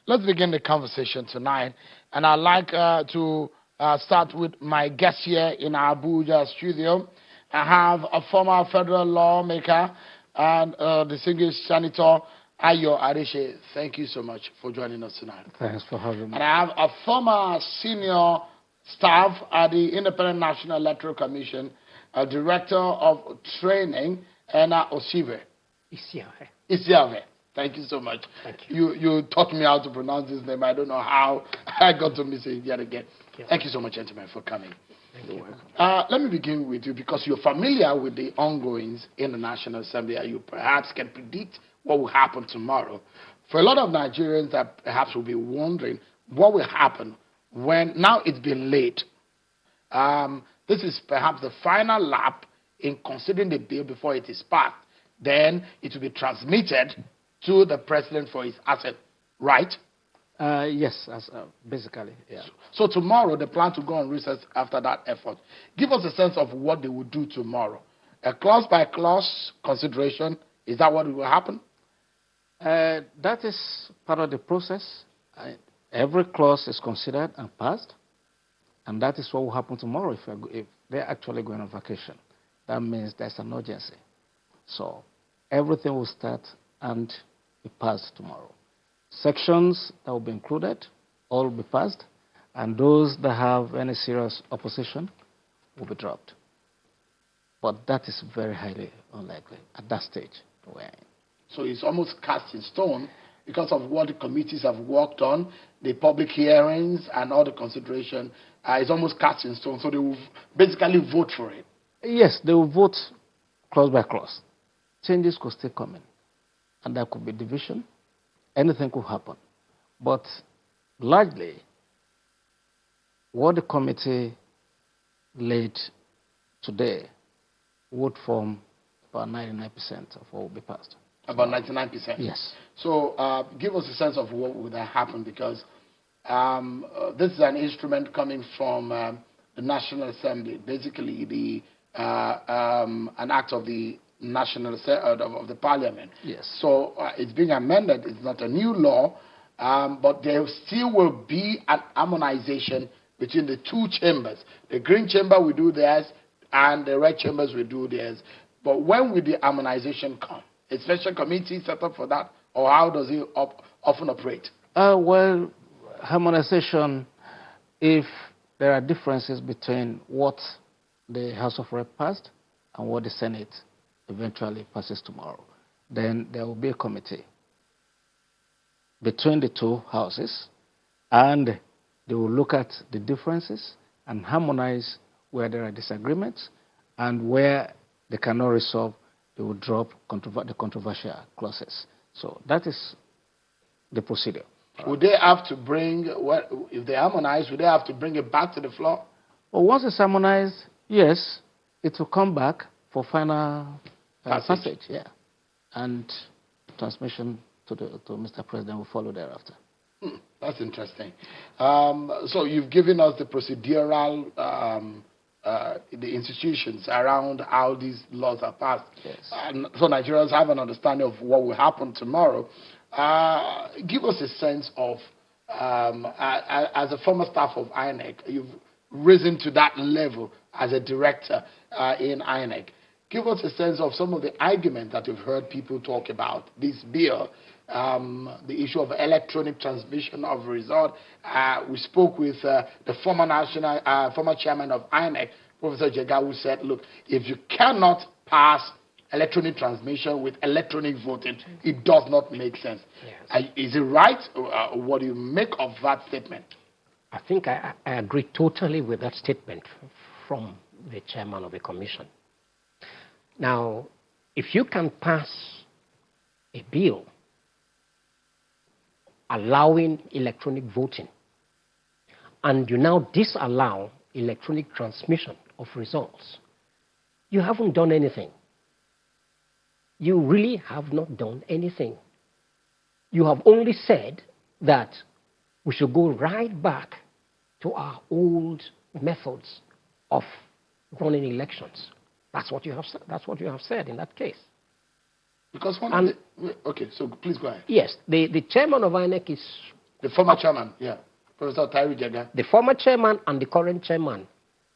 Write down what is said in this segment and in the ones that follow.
let's begin the conversation tonight. And I'd like to start with my guest here in our Abuja studio. I have a former federal lawmaker and distinguished Senator Ayo Adeche. Thank you so much for joining us tonight. Thanks for having me. And I have a former senior staff at the Independent National Electoral Commission, a director of training, Anna Osive. Isiave. Thank you so much. Thank you. You taught me how to pronounce his name. I don't know how I got to miss it yet again. Thank you so much, gentlemen, for coming. Thank you. Let me begin with you because you're familiar with the ongoings in the National Assembly and you perhaps can predict what will happen tomorrow. For a lot of Nigerians that perhaps will be wondering what will happen when now it's been late. This is perhaps the final lap in considering the bill before it is passed. Then it will be transmitted to the president for his asset, right? Yes, basically, yeah. So tomorrow, the plan to go on recess after that effort. Give us a sense of what they will do tomorrow. A clause-by-clause consideration, is that what will happen? That is part of the process. Every clause is considered and passed, and that is what will happen tomorrow if they're actually going on vacation. That means there's an urgency. So everything will start and be passed tomorrow. Sections that will be included, all will be passed, and those that have any serious opposition will be dropped. But that is very highly unlikely at that stage. So it's almost cast in stone because of what the committees have worked on, the public hearings and all the consideration. It's almost cast in stone, so they will basically vote for it. Yes, they will vote clause by clause. Changes could still come in, and there could be division. Anything could happen. But largely, what the committee laid today would form about 99% of what will be passed. About 99%? Yes. So give us a sense of what would happen, because this is an instrument coming from the National Assembly, basically an act of the National of the Parliament. Yes. So it's being amended. It's not a new law, but there still will be an harmonization between the two chambers. The Green Chamber will do theirs, and the Red Chambers will do theirs. But when will the harmonization come? A special committee set up for that, or how does it often operate? Well, harmonization, if there are differences between what the House of Rep passed and what the Senate eventually passes tomorrow, then there will be a committee between the two houses, and they will look at the differences and harmonize where there are disagreements, and where they cannot resolve, they will drop the controversial clauses. So that is the procedure. Would they have to bring, if they harmonize, would they have to bring it back to the floor? Well, once it's harmonized, yes, it will come back for final passage, yeah, and transmission to Mr. President will follow thereafter. That's interesting. So you've given us the procedural, the institutions around how these laws are passed. Yes. So Nigerians have an understanding of what will happen tomorrow. Give us a sense of, as a former staff of INEC, you've risen to that level as a director in INEC. Give us a sense of some of the arguments that you've heard people talk about this bill, the issue of electronic transmission of result. We spoke with the former chairman of INEC, Professor Jega, who said, look, if you cannot pass electronic transmission with electronic voting, it does not make sense. Yes. Is it right? What do you make of that statement? I think I agree totally with that statement from the chairman of the commission. Now, if you can pass a bill allowing electronic voting, and you now disallow electronic transmission of results, you haven't done anything. You really have not done anything. You have only said that we should go right back to our old methods of running elections. That's what you have said. That's what you have said in that case. Because okay, so please go ahead. Yes, the chairman of INEC is The former chairman, yeah, Professor Tyree Jega. The former chairman and the current chairman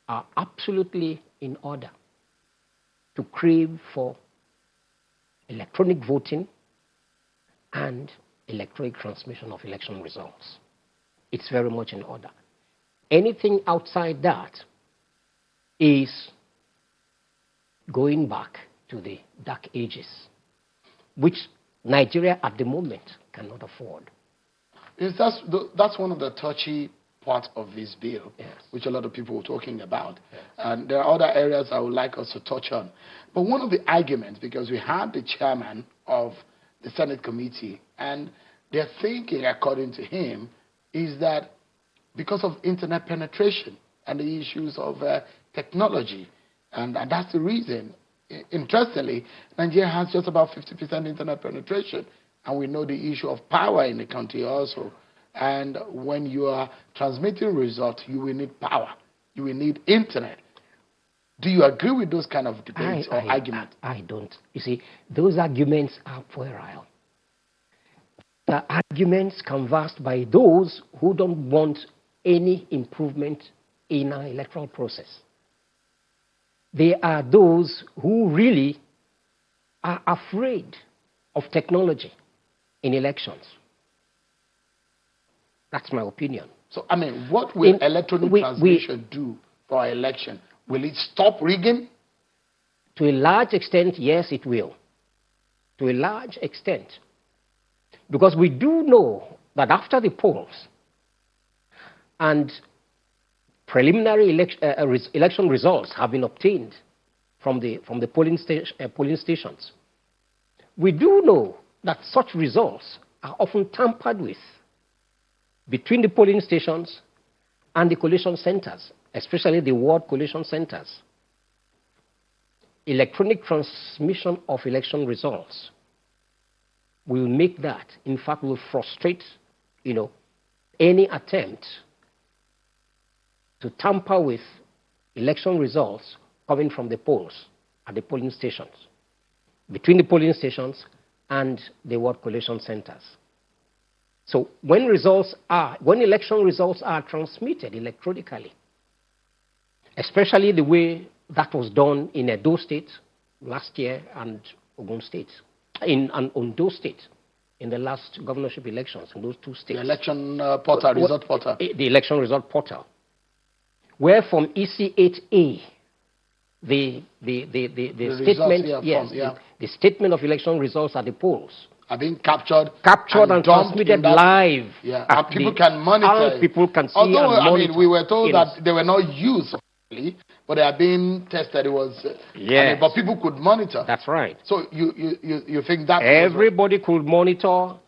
are absolutely in order to crave for electronic voting and electronic transmission of election results. It's very much in order. Anything outside that is going back to the dark ages, which Nigeria at the moment cannot afford. That's one of the touchy parts of this bill, Yes. which a lot of people were talking about. Yes. And there are other areas I would like us to touch on. But one of the arguments, because we had the chairman of the Senate committee, and their thinking, according to him, is that because of internet penetration and the issues of technology, and that's the reason. Interestingly, Nigeria has just about 50% internet penetration, and we know the issue of power in the country also. And when you are transmitting results, you will need power. You will need internet. Do you agree with those kind of debates or arguments? I don't. You see, those arguments are puerile. The arguments canvassed by those who don't want any improvement in our electoral process. They are those who really are afraid of technology in elections. That's my opinion. So, I mean, what will electronic transmission do for our election? Will it stop rigging? To a large extent, yes, it will. To a large extent. Because we do know that after the polls and preliminary election results have been obtained from the polling stations, we do know that such results are often tampered with between the polling stations and the collation centers, especially the ward collation centers. Electronic transmission of election results will make that, in fact, will frustrate, any attempt to tamper with election results coming from the polls at the polling stations, between the polling stations and the ward collation centers. So when election results are transmitted electronically, especially the way that was done in Edo State last year and Ogun State, in Ondo State, in the last governorship elections in those two states. The election portal, result portal. The election result portal. Where from EC8A, the statement, the statement of election results at the polls are being captured and transmitted live. Yeah, and people can monitor. And people can see. Although, and monitor. we were told that they were not used, but they are being tested. It was, but people could monitor. That's right. So you think that everybody could monitor?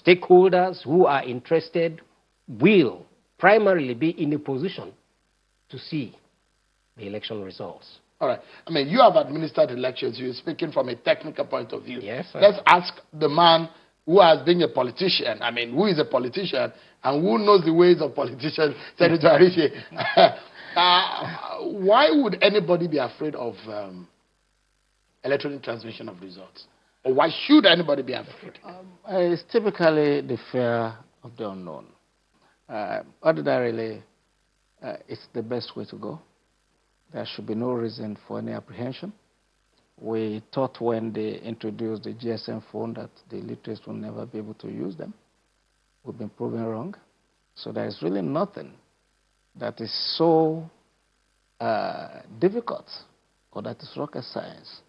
Stakeholders who are interested will primarily be in a position to see the election results. All right. I mean, you have administered elections. You're speaking from a technical point of view. Yes, sir. Let's ask the man who has been a politician. I mean, who is a politician and who knows the ways of politicians, Senator Arishi. Why would anybody be afraid of electronic transmission of results? Or why should anybody be afraid? It's typically the fear of the unknown. Ordinarily, it's the best way to go. There should be no reason for any apprehension. We thought when they introduced the GSM phone that the illiterates will never be able to use them. We've been proven wrong. So there is really nothing that is so difficult or that is rocket science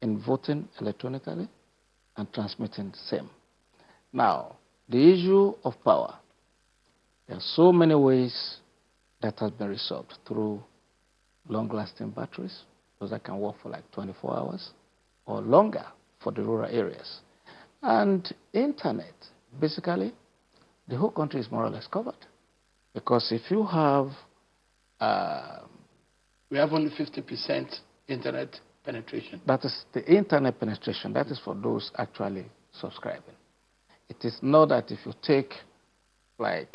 in voting electronically and transmitting the same. Now, the issue of power. There are so many ways that has been resolved through long-lasting batteries, those that can work for like 24 hours or longer for the rural areas. And internet, basically, the whole country is more or less covered. Because if you have... we have only 50% internet penetration. That is the internet penetration. That is for those actually subscribing. It is not that if you take like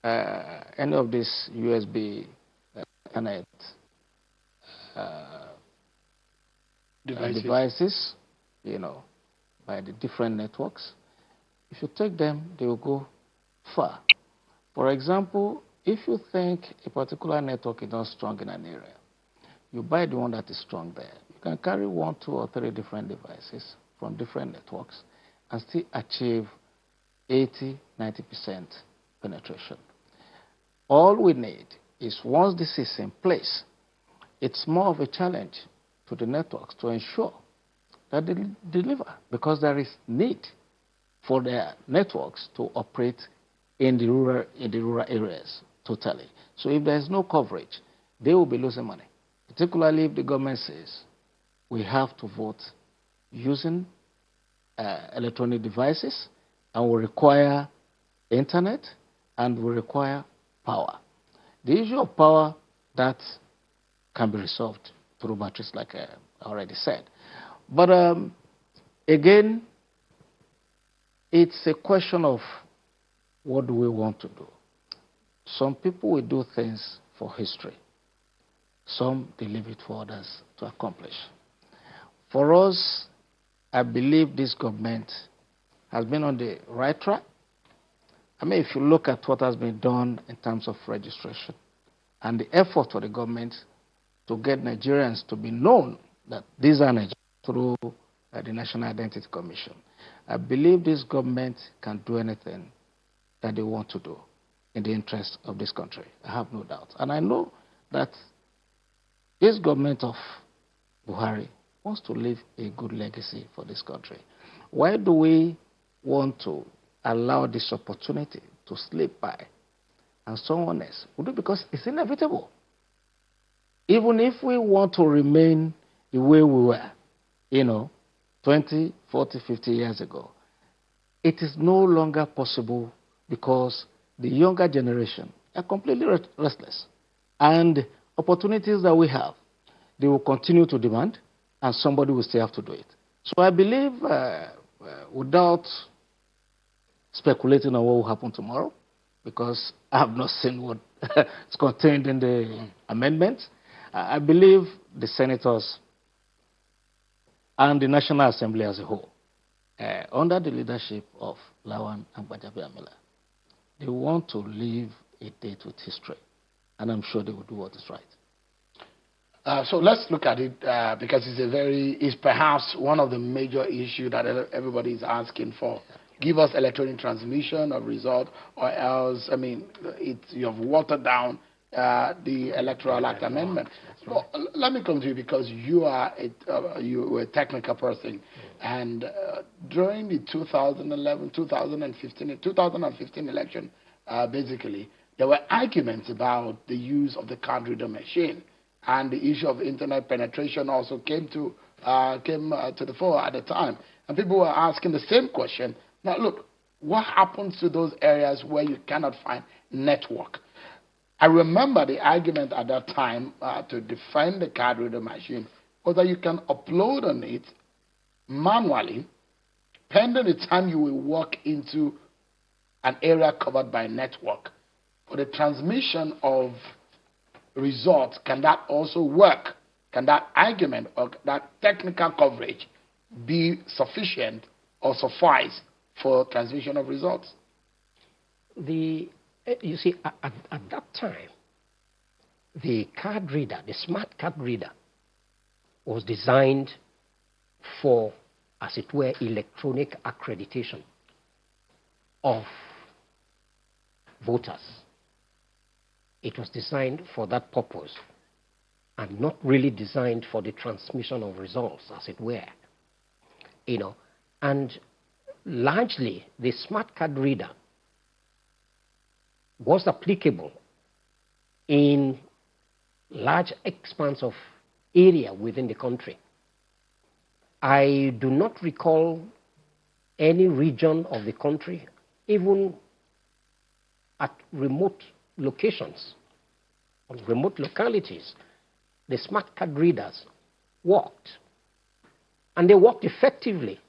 any of these USB internet devices, by the different networks. If you take them, they will go far. For example, if you think a particular network is not strong in an area, you buy the one that is strong there. You can carry 1, 2, or 3 different devices from different networks and still achieve 80, 90% penetration. All we need is once this is in place, it's more of a challenge to the networks to ensure that they deliver, because there is need for their networks to operate in the rural areas totally. So if there is no coverage, they will be losing money, particularly if the government says we have to vote using electronic devices, and we require internet, and we require power. The issue of power, that can be resolved through batteries, like I already said. But again, it's a question of what do we want to do. Some people will do things for history. Some, they leave it for others to accomplish. For us, I believe this government has been on the right track. I mean, if you look at what has been done in terms of registration and the effort of the government to get Nigerians to be known that these are Nigerians through the National Identity Commission, I believe this government can do anything that they want to do in the interest of this country. I have no doubt. And I know that this government of Buhari wants to leave a good legacy for this country. Why do we want to allow this opportunity to slip by and someone else will do? Because it's inevitable. Even if we want to remain the way we were, 20, 40, 50 years ago, it is no longer possible, because the younger generation are completely restless. And opportunities that we have, they will continue to demand, and somebody will still have to do it. So I believe, without speculating on what will happen tomorrow, because I have not seen what is contained in the amendment, I believe the senators and the National Assembly as a whole, under the leadership of Lawan and Gbajabiamila, they want to leave a date with history, and I'm sure they will do what is right. So let's look at it, because it's perhaps one of the major issues that everybody is asking for. Give us electronic transmission of result, or else, you have watered down the Electoral Act amendment. Well, let me come to you, because you are a technical person, and during the 2015 election, basically, there were arguments about the use of the card reader machine, and the issue of internet penetration also came to the fore at the time, and people were asking the same question. Now, look, what happens to those areas where you cannot find network? I remember the argument at that time to defend the card reader machine was that you can upload on it manually, pending the time you will walk into an area covered by network. For the transmission of results, can that also work? Can that argument or that technical coverage be sufficient or suffice for transmission of results? You see, at that time, the card reader, the smart card reader, was designed for, as it were, electronic accreditation of voters. It was designed for that purpose, and not really designed for the transmission of results, as it were. And largely, the smart card reader was applicable in large expanse of area within the country. I do not recall any region of the country, even at remote locations, on remote localities, the smart card readers worked. And they worked effectively,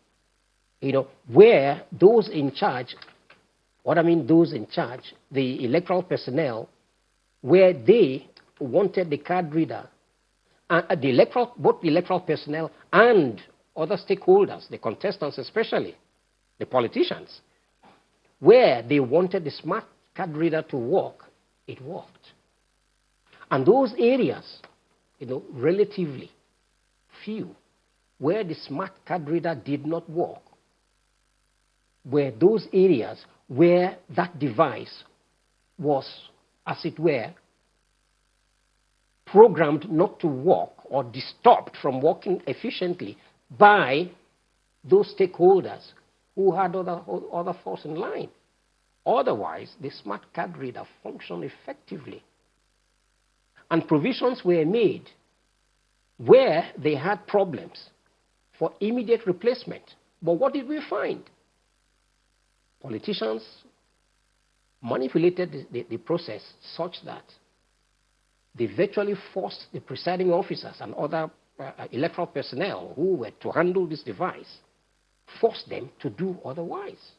where those in charge, those in charge, the electoral personnel, where they wanted the card reader, both the electoral personnel and other stakeholders, the contestants especially, the politicians, where they wanted the smart card reader to work, it worked. And those areas, relatively few, where the smart card reader did not work, were those areas where that device was, as it were, programmed not to work or disturbed from working efficiently by those stakeholders who had other force in line. Otherwise, the smart card reader functioned effectively. And provisions were made where they had problems for immediate replacement. But what did we find? Politicians manipulated the process such that they virtually forced the presiding officers and other electoral personnel who were to handle this device, forced them to do otherwise.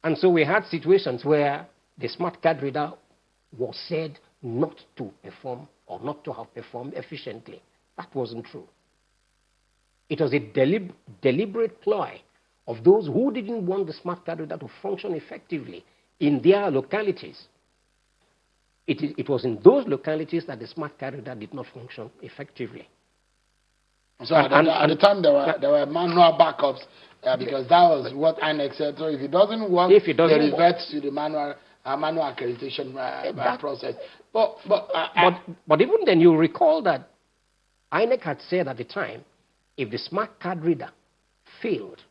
And so we had situations where the smart card reader was said not to perform or not to have performed efficiently. That wasn't true. It was a deliberate ploy of those who didn't want the smart card reader to function effectively in their localities. It was in those localities that the smart card reader did not function effectively. So at the time there were manual backups because that was what INEC said. So if it doesn't work, they revert to the manual accreditation process. But even then, you recall that INEC had said at the time, if the smart card reader failed,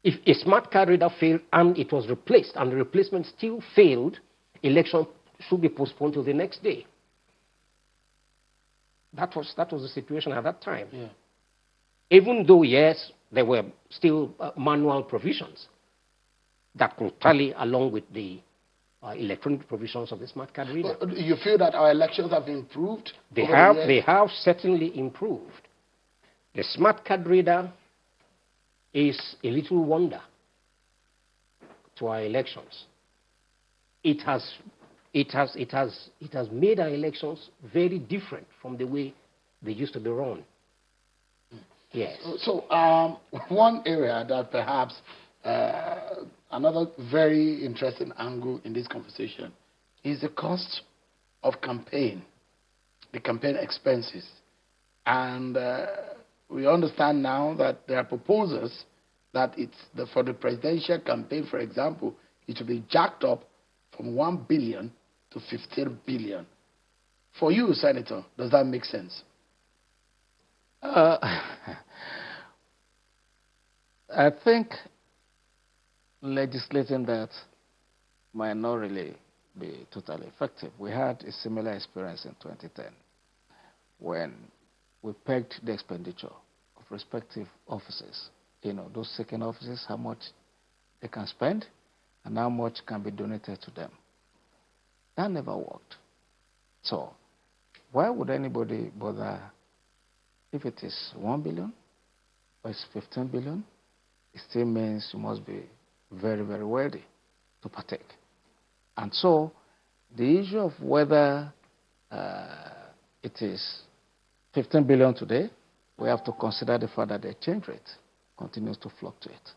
if a smart card reader failed and it was replaced and the replacement still failed, election should be postponed to the next day. That was the situation at that time. Yeah. Even though, yes, there were still manual provisions that could tally along with the electronic provisions of the smart card reader. But you feel that our elections have improved? They have certainly improved. The smart card reader is a little wonder to our elections. It has made our elections very different from the way they used to be run. Yes. So one area that perhaps another very interesting angle in this conversation is the cost of campaign, the campaign expenses. And we understand now that there are proposals that for the presidential campaign, for example, it will be jacked up from 1 billion to 15 billion. For you, Senator, does that make sense? I think legislating that might not really be totally effective. We had a similar experience in 2010 when we pegged the expenditure of respective offices. Those second offices, how much they can spend and how much can be donated to them. That never worked. So why would anybody bother if it is 1 billion or it's 15 billion? It still means you must be very, very wealthy to partake. And so the issue of whether it is 15 billion today, we have to consider the fact that the exchange rate continues to fluctuate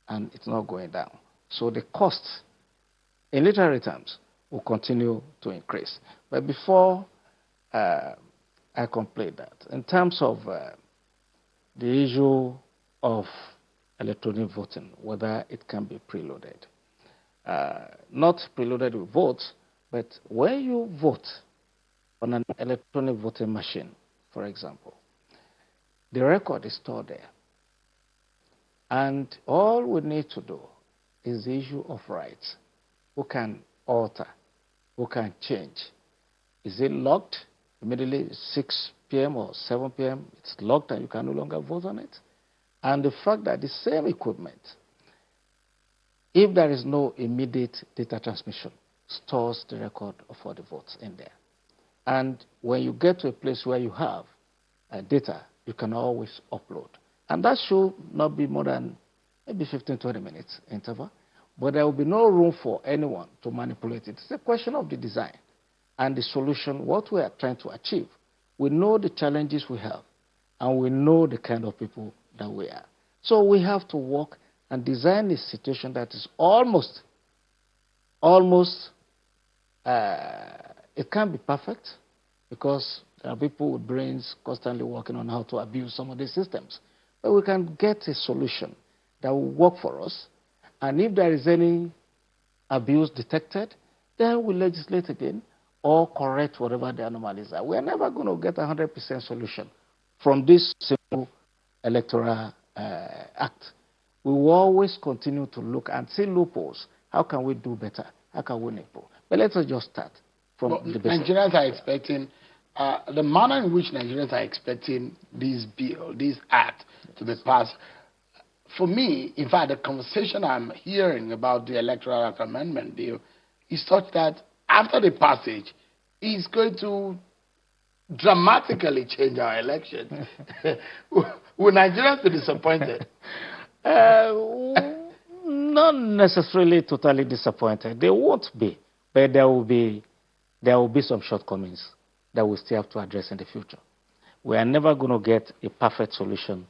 and it's not going down. So the cost in literary terms will continue to increase. But before I complete that, in terms of the issue of electronic voting, whether it can be preloaded. Not preloaded with votes, but when you vote on an electronic voting machine, for example, the record is stored there. And all we need to do is the issue of rights. Who can alter? Who can change? Is it locked immediately 6 p.m. or 7 p.m.? It's locked and you can no longer vote on it. And the fact that the same equipment, if there is no immediate data transmission, stores the record of all the votes in there. And when you get to a place where you have data, you can always upload. And that should not be more than maybe 15, 20 minutes interval. But there will be no room for anyone to manipulate it. It's a question of the design and the solution, what we are trying to achieve. We know the challenges we have, and we know the kind of people that we are. So we have to work and design a situation that is almost, it can't be perfect because there are people with brains constantly working on how to abuse some of these systems. But we can get a solution that will work for us. And if there is any abuse detected, then we legislate again or correct whatever the anomalies are. We're never going to get a 100% solution from this simple electoral act. We will always continue to look and see loopholes. How can we do better? How can we improve? But let us just start from the basics. Nigerians are expecting, the manner in which Nigerians are expecting this bill, this act to be passed. For me, in fact, the conversation I'm hearing about the Electoral Act Amendment Bill is such that after the passage, it's going to dramatically change our elections. Will Nigerians be disappointed? Not necessarily totally disappointed. They won't be, but there will be some shortcomings that we still have to address in the future. We are never going to get a perfect solution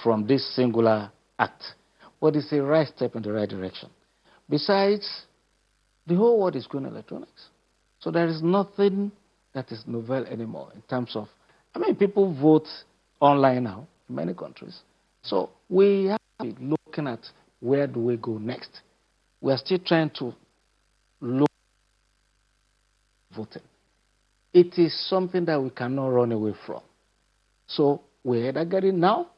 from this singular act, but it's a right step in the right direction. Besides, the whole world is going electronics, so there is nothing that is novel anymore in terms of, people vote online now in many countries. So we have to be looking at where do we go next. We are still trying to look at voting. It is something that we cannot run away from. So we either get it now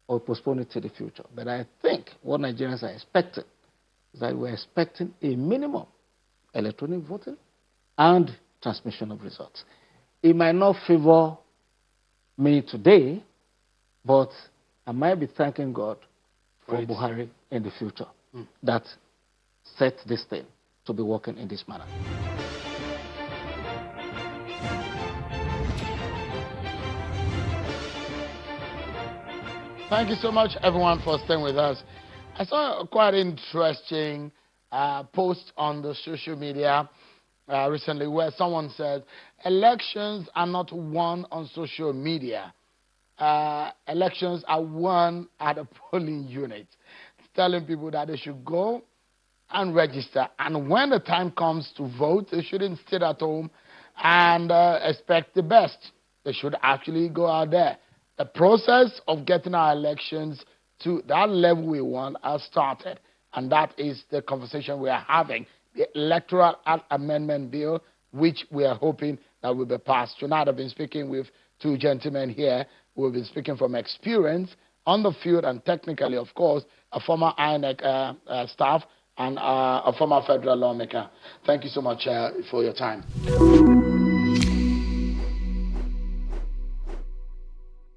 or postpone it to the future. But I think what Nigerians are expecting is that we're expecting a minimum electronic voting and transmission of results. It might not favor me today, but I might be thanking God for Buhari in the future that set this thing to be working in this manner. Thank you so much, everyone, for staying with us. I saw a quite interesting post on the social media recently where someone said, elections are not won on social media. Elections are won at a polling unit. It's telling people that they should go and register. And when the time comes to vote, they shouldn't sit at home and expect the best. They should actually go out there. The process of getting our elections to that level we want has started. And that is the conversation we are having. The Electoral Act Amendment Bill, which we are hoping that will be passed. Tonight I've been speaking with two gentlemen here who have been speaking from experience on the field and technically, of course, a former INEC staff and a former federal lawmaker. Thank you so much for your time.